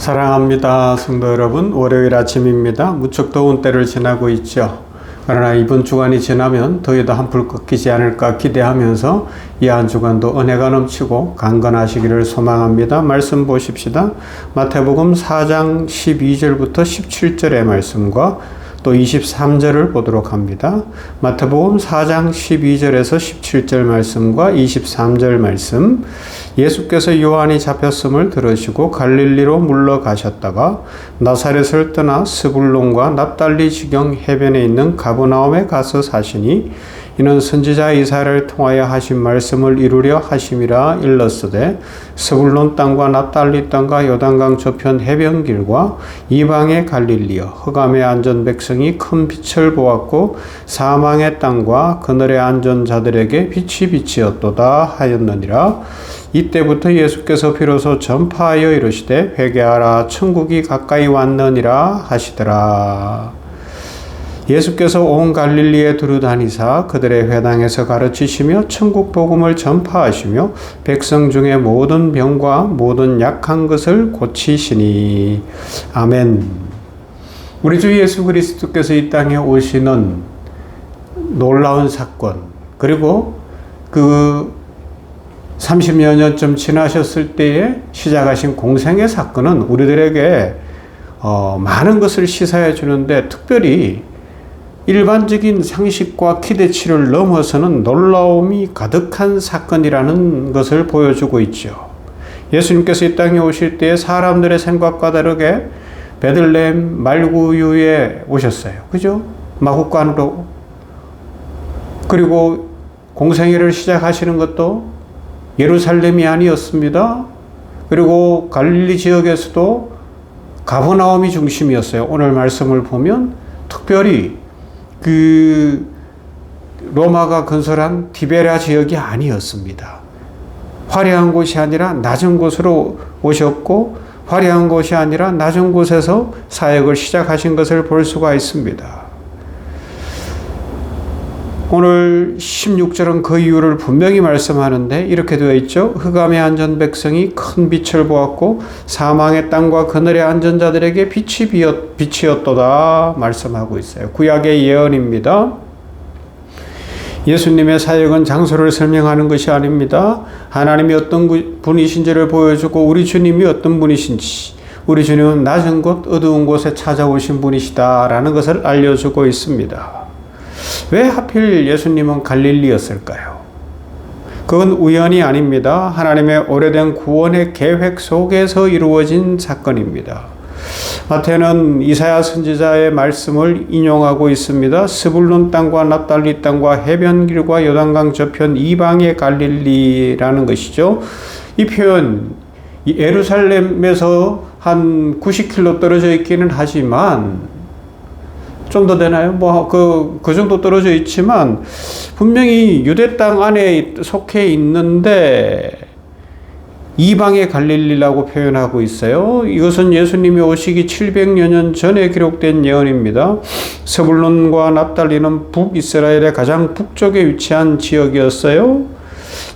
사랑합니다. 성도 여러분, 월요일 아침입니다. 무척 더운 때를 지나고 있죠. 그러나 이번 주간이 지나면 더위도 한풀 꺾이지 않을까 기대하면서 이 한 주간도 은혜가 넘치고 강건하시기를 소망합니다. 말씀 보십시다. 마태복음 4장 12절부터 17절의 말씀과 또 23절을 보도록 합니다. 마태복음 4장 12절에서 17절 말씀과 23절 말씀. 예수께서 요한이 잡혔음을 들으시고 갈릴리로 물러가셨다가 나사렛을 떠나 스불론과 납달리 지경 해변에 있는 가버나움에 가서 사시니 이는 선지자 이사야를 통하여 하신 말씀을 이루려 하심이라 일렀으되 스불론 땅과 납달리 땅과 요단강 저편 해변길과 이방의 갈릴리여 흑암에 앉은 백성이 큰 빛을 보았고 사망의 땅과 그늘에 앉은 자들에게 빛이 비치었도다 하였느니라. 이때부터 예수께서 비로소 전파하여 이르시되 회개하라 천국이 가까이 왔느니라 하시더라. 예수께서 온 갈릴리에 두루다니사 그들의 회당에서 가르치시며 천국 복음을 전파하시며 백성 중에 모든 병과 모든 약한 것을 고치시니. 아멘. 우리 주 예수 그리스도께서 이 땅에 오시는 놀라운 사건, 그리고 그 30여 년쯤 지나셨을 때에 시작하신 공생의 사건은 우리들에게 많은 것을 시사해 주는데, 특별히 일반적인 상식과 기대치를 넘어서는 놀라움이 가득한 사건이라는 것을 보여주고 있죠. 예수님께서 이 땅에 오실 때 사람들의 생각과 다르게 베들레헴 말구유에 오셨어요. 그죠? 마구간으로. 그리고 공생애를 시작하시는 것도 예루살렘이 아니었습니다. 그리고 갈릴리 지역에서도 가버나움이 중심이었어요. 오늘 말씀을 보면 특별히 그 로마가 건설한 디베랴 지역이 아니었습니다. 화려한 곳이 아니라 낮은 곳으로 오셨고, 화려한 곳이 아니라 낮은 곳에서 사역을 시작하신 것을 볼 수가 있습니다. 오늘 16절은 그 이유를 분명히 말씀하는데 이렇게 되어 있죠. 흑암에 앉은 백성이 큰 빛을 보았고 사망의 땅과 그늘에 앉은 자들에게 빛이었도다 말씀하고 있어요. 구약의 예언입니다. 예수님의 사역은 장소를 설명하는 것이 아닙니다. 하나님이 어떤 분이신지를 보여주고 우리 주님이 어떤 분이신지, 우리 주님은 낮은 곳, 어두운 곳에 찾아오신 분이시다라는 것을 알려주고 있습니다. 왜 하필 예수님은 갈릴리였을까요? 그건 우연이 아닙니다. 하나님의 오래된 구원의 계획 속에서 이루어진 사건입니다. 마태는 이사야 선지자의 말씀을 인용하고 있습니다. 스불론 땅과 납달리 땅과 해변길과 요단강 저편 이방의 갈릴리라는 것이죠. 이 표현, 예루살렘에서 한 90km 떨어져 있기는 하지만, 좀 더 되나요? 그 정도 떨어져 있지만, 분명히 유대 땅 안에 속해 있는데, 이방의 갈릴리라고 표현하고 있어요. 이것은 예수님이 오시기 700여 년 전에 기록된 예언입니다. 스불론과 납달리는 북이스라엘의 가장 북쪽에 위치한 지역이었어요.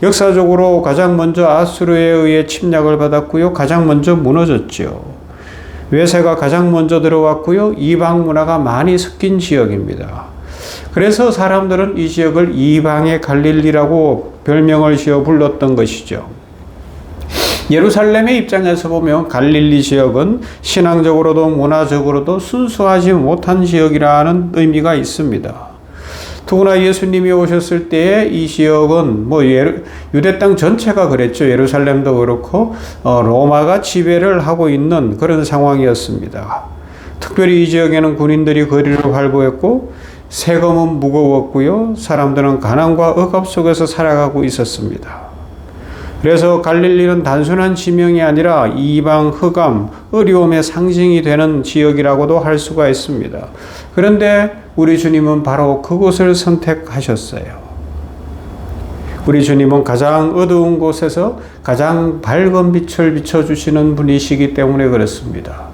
역사적으로 가장 먼저 아수르에 의해 침략을 받았고요. 가장 먼저 무너졌죠. 외세가 가장 먼저 들어왔고요. 이방 문화가 많이 섞인 지역입니다. 그래서 사람들은 이 지역을 이방의 갈릴리라고 별명을 지어 불렀던 것이죠. 예루살렘의 입장에서 보면 갈릴리 지역은 신앙적으로도 문화적으로도 순수하지 못한 지역이라는 의미가 있습니다. 더구나 예수님이 오셨을 때에 이 지역은 유대 땅 전체가 그랬죠. 예루살렘도 그렇고 로마가 지배를 하고 있는 그런 상황이었습니다. 특별히 이 지역에는 군인들이 거리를 활보했고 세금은 무거웠고요. 사람들은 가난과 억압 속에서 살아가고 있었습니다. 그래서 갈릴리는 단순한 지명이 아니라 이방, 흑암, 어려움의 상징이 되는 지역이라고도 할 수가 있습니다. 그런데 우리 주님은 바로 그곳을 선택하셨어요. 우리 주님은 가장 어두운 곳에서 가장 밝은 빛을 비춰주시는 분이시기 때문에 그렇습니다.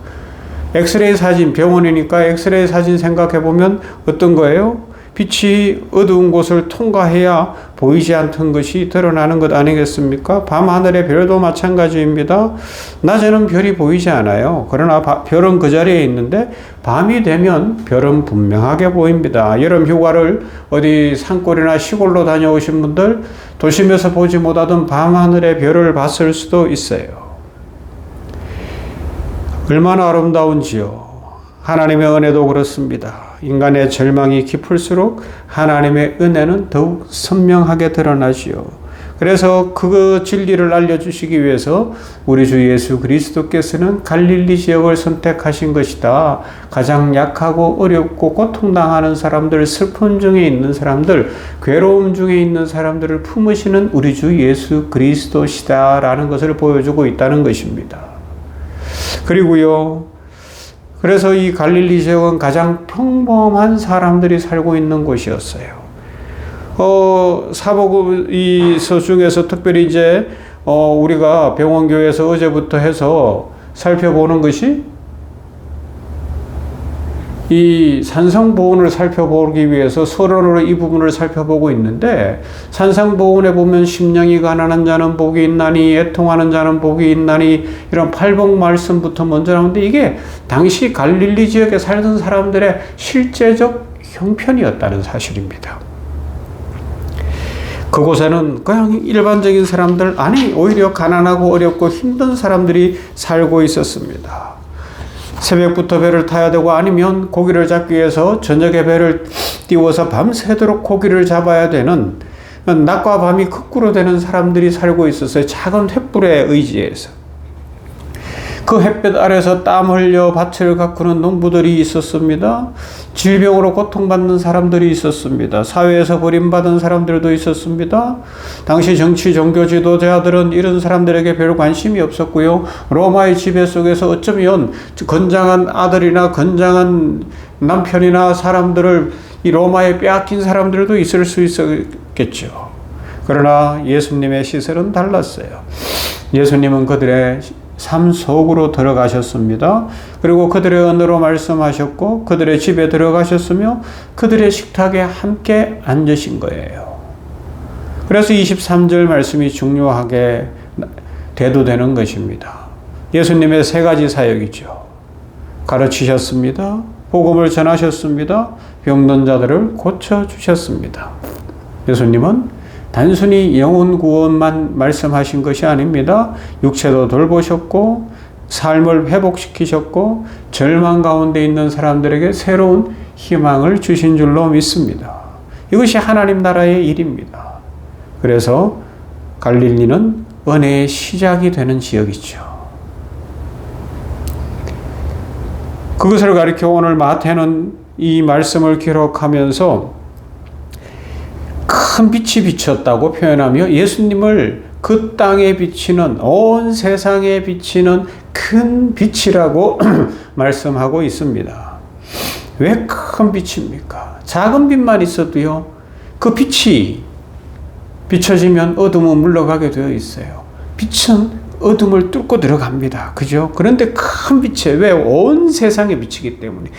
엑스레이 사진, 병원이니까 엑스레이 사진 생각해보면 어떤 거예요? 빛이 어두운 곳을 통과해야 보이지 않던 것이 드러나는 것 아니겠습니까? 밤하늘의 별도 마찬가지입니다. 낮에는 별이 보이지 않아요. 그러나 별은 그 자리에 있는데 밤이 되면 별은 분명하게 보입니다. 여름 휴가를 어디 산골이나 시골로 다녀오신 분들 도심에서 보지 못하던 밤하늘의 별을 봤을 수도 있어요. 얼마나 아름다운지요. 하나님의 은혜도 그렇습니다. 인간의 절망이 깊을수록 하나님의 은혜는 더욱 선명하게 드러나지요. 그래서 그 진리를 알려주시기 위해서 우리 주 예수 그리스도께서는 갈릴리 지역을 선택하신 것이다. 가장 약하고 어렵고 고통당하는 사람들, 슬픔 중에 있는 사람들, 괴로움 중에 있는 사람들을 품으시는 우리 주 예수 그리스도시다라는 것을 보여주고 있다는 것입니다. 그리고요, 그래서 이 갈릴리 지역은 가장 평범한 사람들이 살고 있는 곳이었어요. 사복음서 중에서 특별히 이제 우리가 병원교회에서 어제부터 해서 살펴보는 것이 이 산성보온을 살펴보기 위해서 서론으로 이 부분을 살펴보고 있는데, 산성보온에 보면 심령이 가난한 자는 복이 있나니 애통하는 자는 복이 있나니 이런 팔복 말씀부터 먼저 나오는데, 이게 당시 갈릴리 지역에 살던 사람들의 실제적 형편이었다는 사실입니다. 그곳에는 그냥 일반적인 사람들, 아니 오히려 가난하고 어렵고 힘든 사람들이 살고 있었습니다. 새벽부터 배를 타야 되고 아니면 고기를 잡기 위해서 저녁에 배를 띄워서 밤새도록 고기를 잡아야 되는, 낮과 밤이 거꾸로 되는 사람들이 살고 있었어요. 작은 횃불에 의지해서. 그 햇볕 아래서 땀 흘려 밭을 가꾸는 농부들이 있었습니다. 질병으로 고통받는 사람들이 있었습니다. 사회에서 버림받은 사람들도 있었습니다. 당시 정치 종교 지도자들은 이런 사람들에게 별 관심이 없었고요. 로마의 지배 속에서 어쩌면 건장한 아들이나 건장한 남편이나 사람들을 이 로마에 빼앗긴 사람들도 있을 수 있었겠죠. 그러나 예수님의 시설은 달랐어요. 예수님은 그들의 삶 속으로 들어가셨습니다. 그리고 그들의 언어로 말씀하셨고 그들의 집에 들어가셨으며 그들의 식탁에 함께 앉으신 거예요. 그래서 23절 말씀이 중요하게 대두되는 것입니다. 예수님의 세 가지 사역이죠. 가르치셨습니다. 복음을 전하셨습니다. 병든 자들을 고쳐주셨습니다. 예수님은 단순히 영혼 구원만 말씀하신 것이 아닙니다. 육체도 돌보셨고 삶을 회복시키셨고 절망 가운데 있는 사람들에게 새로운 희망을 주신 줄로 믿습니다. 이것이 하나님 나라의 일입니다. 그래서 갈릴리는 은혜의 시작이 되는 지역이죠. 그것을 가리켜 오늘 마태는 이 말씀을 기록하면서 큰 빛이 비쳤다고 표현하며 예수님을 그 땅에 비치는, 온 세상에 비치는 큰 빛이라고 말씀하고 있습니다. 왜 큰 빛입니까? 작은 빛만 있어도요, 그 빛이 비춰지면 어둠은 물러가게 되어 있어요. 빛은 어둠을 뚫고 들어갑니다. 그죠? 그런데 큰 빛에, 왜? 온 세상에 비치기 때문에.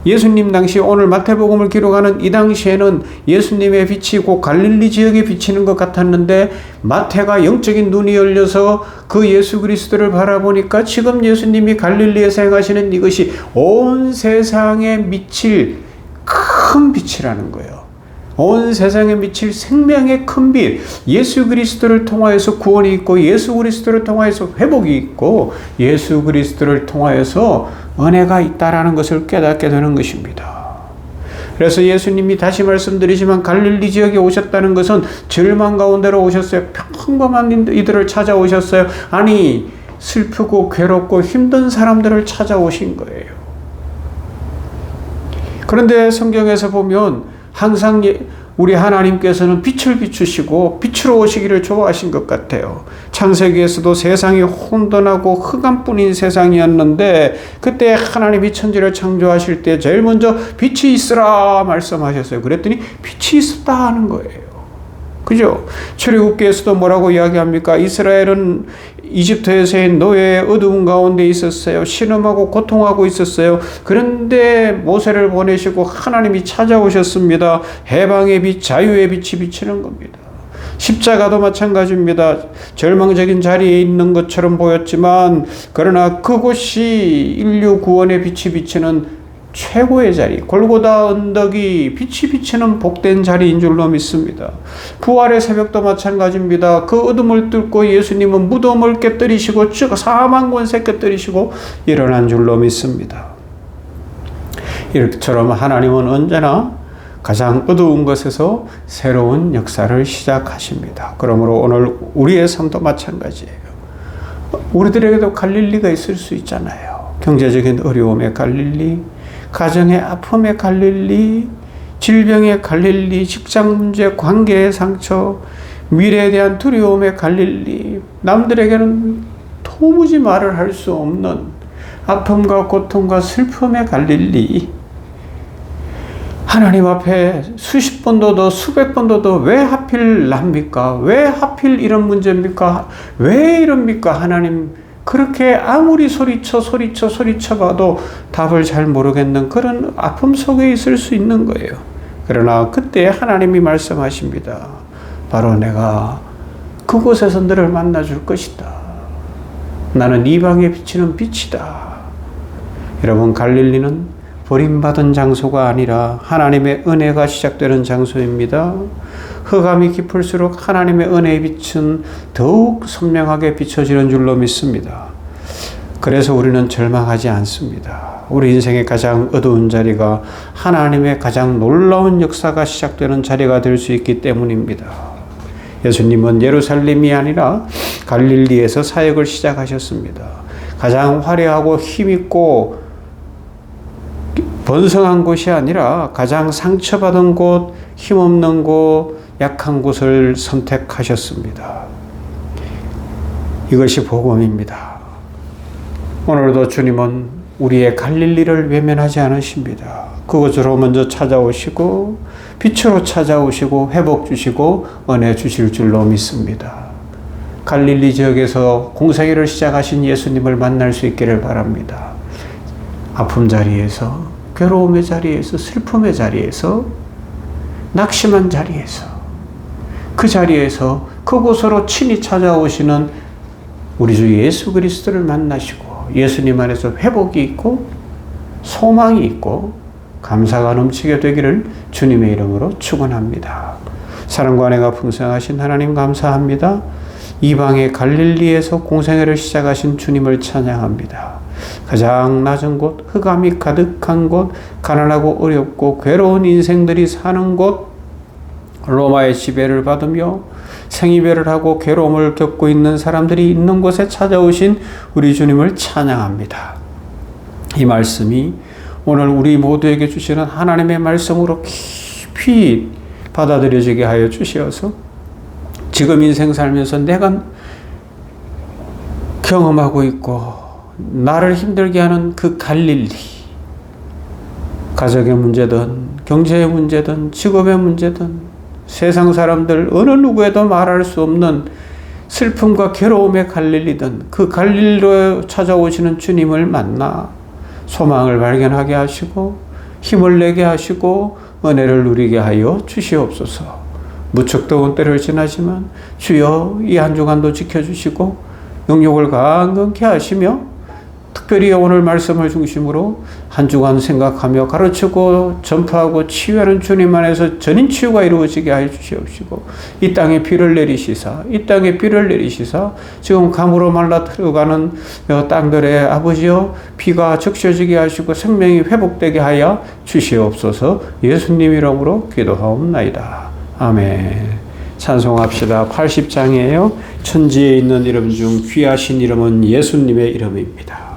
예수님 당시 오늘 마태복음을 기록하는 이 당시에는 예수님의 빛이 곧 갈릴리 지역에 비치는 것 같았는데 마태가 영적인 눈이 열려서 그 예수 그리스도를 바라보니까 지금 예수님이 갈릴리에서 행하시는 이것이 온 세상에 미칠 큰 빛이라는 거예요. 온 세상에 미칠 생명의 큰 빛, 예수 그리스도를 통하여서 구원이 있고 예수 그리스도를 통하여서 회복이 있고 예수 그리스도를 통하여서 은혜가 있다라는 것을 깨닫게 되는 것입니다. 그래서 예수님이 다시 말씀드리지만 갈릴리 지역에 오셨다는 것은 절망 가운데로 오셨어요. 평범한 이들을 찾아오셨어요. 아니, 슬프고 괴롭고 힘든 사람들을 찾아오신 거예요. 그런데 성경에서 보면 항상 우리 하나님께서는 빛을 비추시고 빛으로 오시기를 좋아하신 것 같아요. 창세기에서도 세상이 혼돈하고 흑암뿐인 세상이었는데 그때 하나님이 천지를 창조하실 때 제일 먼저 빛이 있으라 말씀하셨어요. 그랬더니 빛이 있었다 하는 거예요. 그죠? 출애굽기에서도 뭐라고 이야기합니까? 이스라엘은 이집트에서의 노예의 어두운 가운데 있었어요. 신음하고 고통하고 있었어요. 그런데 모세를 보내시고 하나님이 찾아오셨습니다. 해방의 빛, 자유의 빛이 비치는 겁니다. 십자가도 마찬가지입니다. 절망적인 자리에 있는 것처럼 보였지만 그러나 그곳이 인류 구원의 빛이 비치는 최고의 자리, 골고다 언덕이 빛이 비치는 복된 자리인 줄로 믿습니다. 부활의 새벽도 마찬가지입니다. 그 어둠을 뚫고 예수님은 무덤을 깨뜨리시고 사망 권세 깨뜨리시고 일어난 줄로 믿습니다. 이렇게처럼 하나님은 언제나 가장 어두운 것에서 새로운 역사를 시작하십니다. 그러므로 오늘 우리의 삶도 마찬가지예요. 우리들에게도 갈릴리가 있을 수 있잖아요. 경제적인 어려움의 갈릴리, 가정의 아픔의 갈릴리, 질병의 갈릴리, 직장 문제, 관계의 상처, 미래에 대한 두려움의 갈릴리, 남들에게는 도무지 말을 할 수 없는 아픔과 고통과 슬픔의 갈릴리, 하나님 앞에 수십 번도 더 수백 번도 더 왜 하필 납니까? 왜 하필 이런 문제입니까? 왜 이럽니까? 하나님, 그렇게 아무리 소리쳐 봐도 답을 잘 모르겠는 그런 아픔 속에 있을 수 있는 거예요. 그러나 그때 하나님이 말씀하십니다. 바로 내가 그곳에서 너를 만나줄 것이다. 나는 이방에 비치는 빛이다. 여러분, 갈릴리는 버림받은 장소가 아니라 하나님의 은혜가 시작되는 장소입니다. 흑암이 깊을수록 하나님의 은혜의 빛은 더욱 선명하게 비춰지는 줄로 믿습니다. 그래서 우리는 절망하지 않습니다. 우리 인생의 가장 어두운 자리가 하나님의 가장 놀라운 역사가 시작되는 자리가 될 수 있기 때문입니다. 예수님은 예루살렘이 아니라 갈릴리에서 사역을 시작하셨습니다. 가장 화려하고 힘있고 번성한 곳이 아니라 가장 상처받은 곳, 힘없는 곳, 약한 곳을 선택하셨습니다. 이것이 복음입니다. 오늘도 주님은 우리의 갈릴리를 외면하지 않으십니다. 그곳으로 먼저 찾아오시고 빛으로 찾아오시고 회복 주시고 은혜 주실 줄로 믿습니다. 갈릴리 지역에서 공생애를 시작하신 예수님을 만날 수 있기를 바랍니다. 아픔 자리에서, 괴로움의 자리에서, 슬픔의 자리에서, 낙심한 자리에서, 그 자리에서 그곳으로 친히 찾아오시는 우리 주 예수 그리스도를 만나시고 예수님 안에서 회복이 있고 소망이 있고 감사가 넘치게 되기를 주님의 이름으로 축원합니다. 사랑과 은혜가 풍성하신 하나님 감사합니다. 이방의 갈릴리에서 공생애를 시작하신 주님을 찬양합니다. 가장 낮은 곳, 흑암이 가득한 곳, 가난하고 어렵고 괴로운 인생들이 사는 곳, 로마의 지배를 받으며 생이별을 하고 괴로움을 겪고 있는 사람들이 있는 곳에 찾아오신 우리 주님을 찬양합니다. 이 말씀이 오늘 우리 모두에게 주시는 하나님의 말씀으로 깊이 받아들여지게 하여 주시어서 지금 인생 살면서 내가 경험하고 있고 나를 힘들게 하는 그 갈릴리, 가정의 문제든 경제의 문제든 직업의 문제든 세상 사람들 어느 누구에도 말할 수 없는 슬픔과 괴로움의 갈릴리든 그 갈릴리로 찾아오시는 주님을 만나 소망을 발견하게 하시고 힘을 내게 하시고 은혜를 누리게 하여 주시옵소서. 무척 더운 때를 지나지만 주여 이 한 주간도 지켜주시고 영육을 강건케 하시며 특별히 오늘 말씀을 중심으로 한 주간 생각하며 가르치고 전파하고 치유하는 주님 안에서 전인 치유가 이루어지게 하여 주시옵시고 이 땅에 비를 내리시사 지금 감으로 말라 들어가는 땅들의 아버지여 비가 적셔지게 하시고 생명이 회복되게 하여 주시옵소서. 예수님 이름으로 기도하옵나이다. 아멘. 찬송합시다. 80장이에요. 천지에 있는 이름 중 귀하신 이름은 예수님의 이름입니다.